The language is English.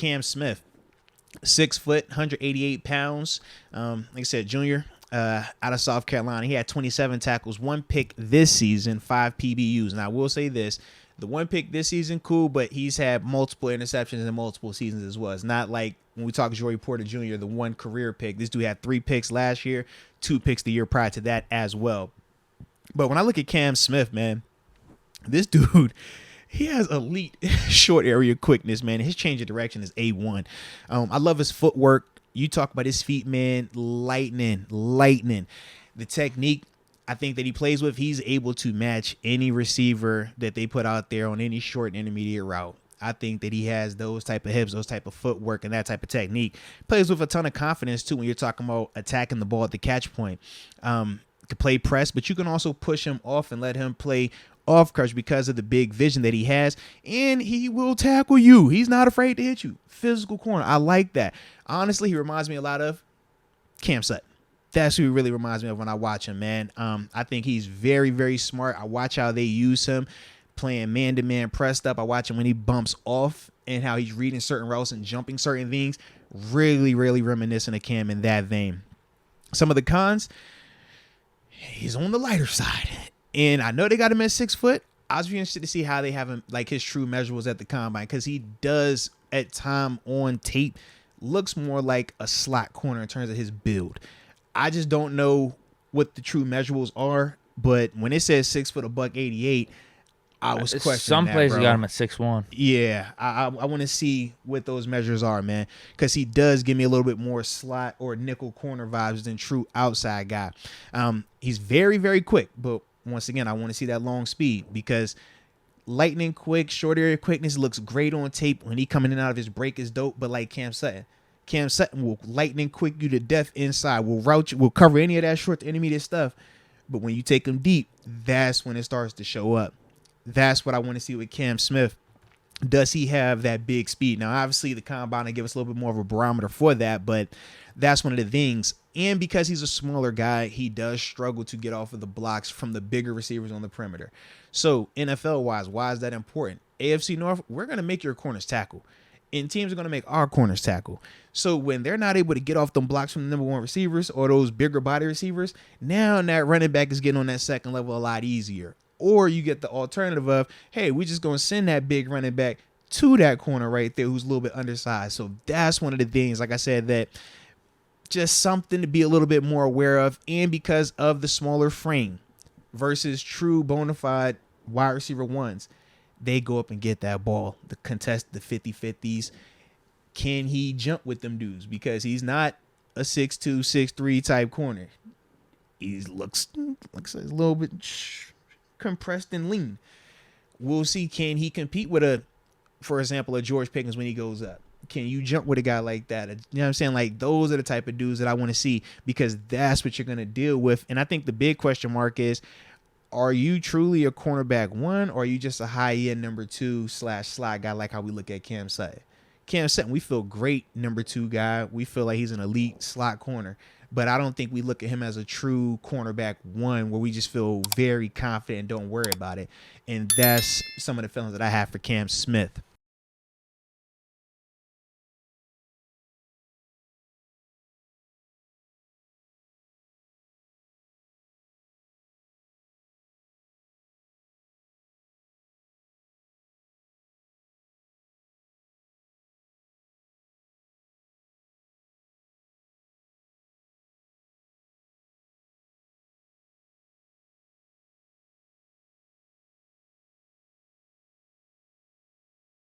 Cam Smith, 6 foot, 188 pounds. Like I said, junior out of South Carolina. He had 27 tackles, 1 pick this season, 5 PBUs. Now, I will say this. The 1 pick this season, cool, but he's had multiple interceptions in multiple seasons as well. It's not like when we talk Joey Porter Jr., the 1 career pick. This dude had 3 picks last year, 2 picks the year prior to that as well. But when I look at Cam Smith, man, this dude, he has elite short area quickness, man. His change of direction is A1. I love his footwork. You talk about his feet, man, lightning. The technique, I think, that he plays with, he's able to match any receiver that they put out there on any short and intermediate route. I think that he has those type of hips, those type of footwork, and that type of technique. Plays with a ton of confidence, too, when you're talking about attacking the ball at the catch point. To play press, but you can also push him off and let him play off crush because of the big vision that he has, and he will tackle you. He's not afraid to hit you. Physical corner. I like that. Honestly, he reminds me a lot of Cam Sutton. That's who he really reminds me of when I watch him, man. I think he's very, very smart. I watch how they use him playing man-to-man pressed up. I watch him when he bumps off and how he's reading certain routes and jumping certain things. Really, really reminiscent of Cam in that vein. Some of the cons, he's on the lighter side. And I know they got him at 6 foot. I was really interested to see how they have him, like his true measurables at the combine, because he does at time on tape looks more like a slot corner in terms of his build. I just don't know what the true measurables are, but when it says 6 foot, $188, I was questioning some that, places bro. got him at 6'1". Yeah, I want to see what those measures are, man, because he does give me a little bit more slot or nickel corner vibes than true outside guy. He's very, very quick, but once again, I want to see that long speed because lightning quick, short area quickness looks great on tape. When he coming in and out of his break is dope, but like Cam Sutton will lightning quick you to death inside. Will route you, will cover any of that short to intermediate stuff. But when you take him deep, that's when it starts to show up. That's what I want to see with Cam Smith. Does he have that big speed? Now, obviously, the combine will give us a little bit more of a barometer for that, but that's one of the things. And because he's a smaller guy, he does struggle to get off of the blocks from the bigger receivers on the perimeter. So, NFL-wise, why is that important? AFC North, we're going to make your corners tackle. And teams are going to make our corners tackle. So when they're not able to get off them blocks from the number 1 receivers or those bigger body receivers, now that running back is getting on that second level a lot easier. Or you get the alternative of, hey, we're just going to send that big running back to that corner right there who's a little bit undersized. So that's one of the things, like I said, that just something to be a little bit more aware of. And because of the smaller frame versus true bona fide wide receiver ones, they go up and get that ball, the contest, the 50-50s. Can he jump with them dudes? Because he's not a 6'2", 6'3" type corner. He looks a little bit compressed and lean. We'll see, can he compete with for example, a George Pickens when he goes up? Can you jump with a guy like that? You know what I'm saying? Like, those are the type of dudes that I want to see because that's what you're going to deal with. And I think the big question mark is, are you truly a cornerback 1 or are you just a high-end number 2 / slot guy like how we look at Cam Sutton? Cam Sutton, we feel great number 2 guy. We feel like he's an elite slot corner. But I don't think we look at him as a true cornerback 1 where we just feel very confident and don't worry about it. And that's some of the feelings that I have for Cam Smith.